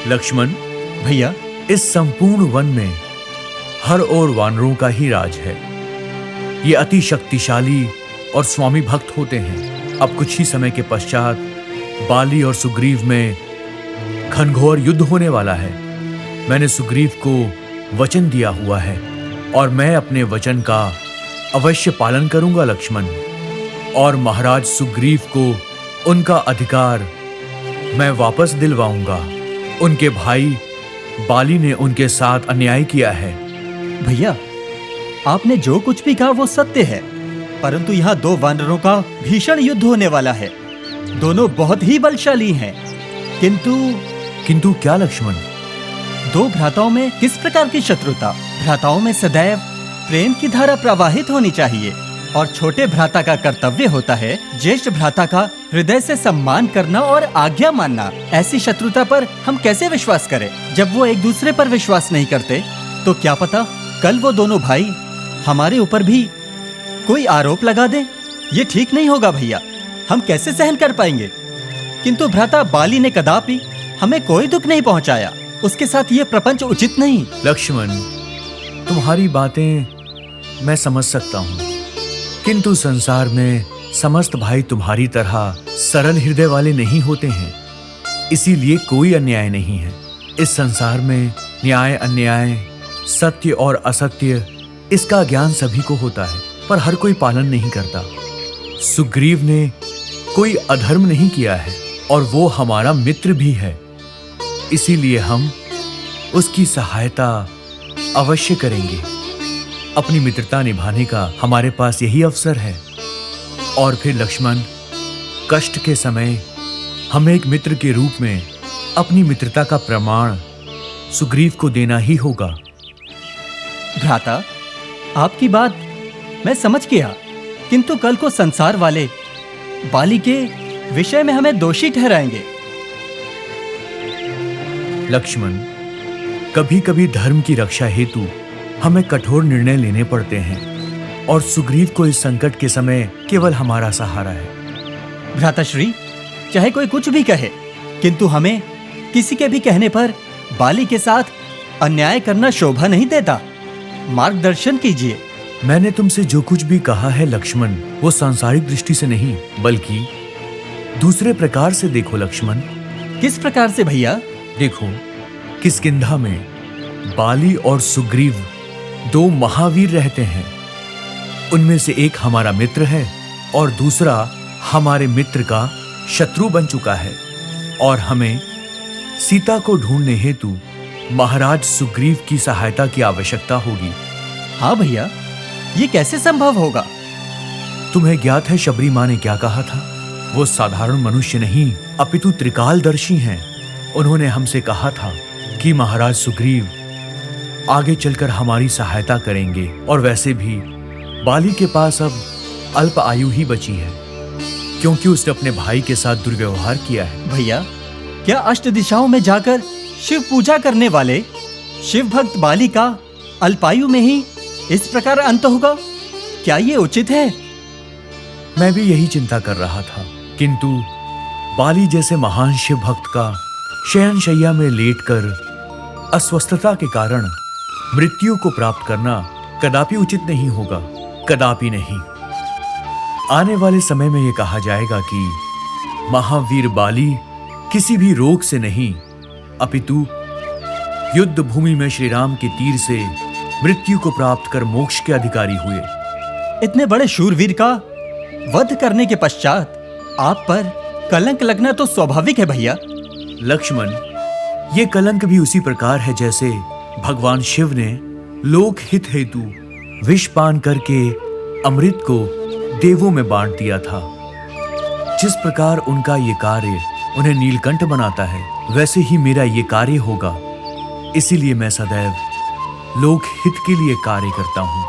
लक्ष्मण, भैया, इस संपूर्ण वन में हर ओर वानरों का ही राज है। ये अति शक्तिशाली और स्वामी भक्त होते हैं। अब कुछ ही समय के पश्चात बाली और सुग्रीव में घनघोर युद्ध होने वाला है। मैंने सुग्रीव को वचन दिया हुआ है और मैं अपने वचन का अवश्य पालन करूंगा लक्ष्मण। और महाराज सुग्रीव को उनका अधिकार मैं वापस दिलवाऊंगा। उनके भाई बाली ने उनके साथ अन्याय किया है। भैया, आपने जो कुछ भी कहा वो सत्य है, परंतु यहाँ दो वानरों का भीषण युद्ध होने वाला है। दोनों बहुत ही बलशाली हैं, किंतु क्या लक्ष्मण? दो भ्राताओं में किस प्रकार की शत्रुता? भ्राताओं में सदैव प्रेम की धारा प्रवाहित होनी चाहिए और छोटे भ्राता का कर्तव्य होता है ज्येष्ठ भ्राता का हृदय से सम्मान करना और आज्ञा मानना। ऐसी शत्रुता पर हम कैसे विश्वास करें? जब वो एक दूसरे पर विश्वास नहीं करते तो क्या पता कल वो दोनों भाई हमारे ऊपर भी कोई आरोप लगा दे। ये ठीक नहीं होगा भैया, हम कैसे सहन कर पाएंगे? किंतु भ्राता बाली ने कदापि हमें कोई दुख नहीं पहुंचाया। उसके साथ ये प्रपंच उचित नहीं। लक्ष्मण, तुम्हारी बातें मैं समझ सकता हूँ, किंतु संसार में समस्त भाई तुम्हारी तरह सरल हृदय वाले नहीं होते हैं। इसीलिए कोई अन्याय नहीं है। इस संसार में न्याय अन्याय, सत्य और असत्य, इसका ज्ञान सभी को होता है, पर हर कोई पालन नहीं करता। सुग्रीव ने कोई अधर्म नहीं किया है और वो हमारा मित्र भी है। इसीलिए हम उसकी सहायता अवश्य करेंगे। अपनी मित्रता निभाने का हमारे पास यही अवसर है। और फिर लक्ष्मण, कष्ट के समय हमें एक मित्र के रूप में अपनी मित्रता का प्रमाण सुग्रीव को देना ही होगा। भ्राता, आपकी बात मैं समझ गया, किंतु कल को संसार वाले बाली के विषय में हमें दोषी ठहराएंगे। लक्ष्मण, कभी कभी धर्म की रक्षा हेतु हमें कठोर निर्णय लेने पड़ते हैं और सुग्रीव को इस संकट के समय केवल हमारा सहारा है। भ्राताश्री, चाहे कोई कुछ भी कहे, किंतु हमें किसी के भी कहने पर बाली के साथ अन्याय करना शोभा नहीं देता। मार्गदर्शन कीजिए। मैंने तुमसे जो कुछ भी कहा है लक्ष्मण, वो सांसारिक दृष्टि से नहीं बल्कि दूसरे प्रकार से देखो लक्ष्मण। किस प्रकार से भैया? देखो, किष्किंधा में बाली और सुग्रीव दो महावीर रहते हैं। उनमें से एक हमारा मित्र है और दूसरा हमारे मित्र का शत्रु बन चुका है और हमें सीता को ढूंढने हेतु महाराज सुग्रीव की सहायता की आवश्यकता होगी। हाँ भैया, ये कैसे संभव होगा? तुम्हें ज्ञात है शबरी माँ ने क्या कहा था? वो साधारण मनुष्य नहीं अपितु त्रिकालदर्शी हैं। उन्होंने हमसे कहा था कि महाराज सुग्रीव आगे चलकर हमारी सहायता करेंगे और वैसे भी बाली के पास अब अल्प आयु ही बची है, क्योंकि उसने अपने भाई के साथ दुर्व्यवहार किया है। भैया, क्या अष्ट दिशाओं में जाकर शिव पूजा करने वाले शिव भक्त बाली का अल्पायु में ही इस प्रकार अंत होगा? क्या ये उचित है? मैं भी यही चिंता कर रहा था, किंतु बाली जैसे महान शिव भक्त का शयनशैया में लेटकर अस्वस्थता के कारण मृत्यु को प्राप्त करना कदापि उचित नहीं होगा, कदापि नहीं। आने वाले समय में यह कहा जाएगा कि महावीर बाली किसी भी रोग से नहीं अपितु युद्ध भूमि में श्री राम के तीर से मृत्यु को प्राप्त कर मोक्ष के अधिकारी हुए। इतने बड़े शूरवीर का वध करने के पश्चात आप पर कलंक लगना तो स्वाभाविक है भैया। लक्ष्मण, ये कलंक भी उसी प्रकार है जैसे भगवान शिव ने लोक हित हेतु विष पान करके अमृत को देवों में बांट दिया था। जिस प्रकार उनका ये कार्य उन्हें नीलकंठ बनाता है, वैसे ही मेरा ये कार्य होगा। इसीलिए मैं सदैव लोक हित के लिए कार्य करता हूं।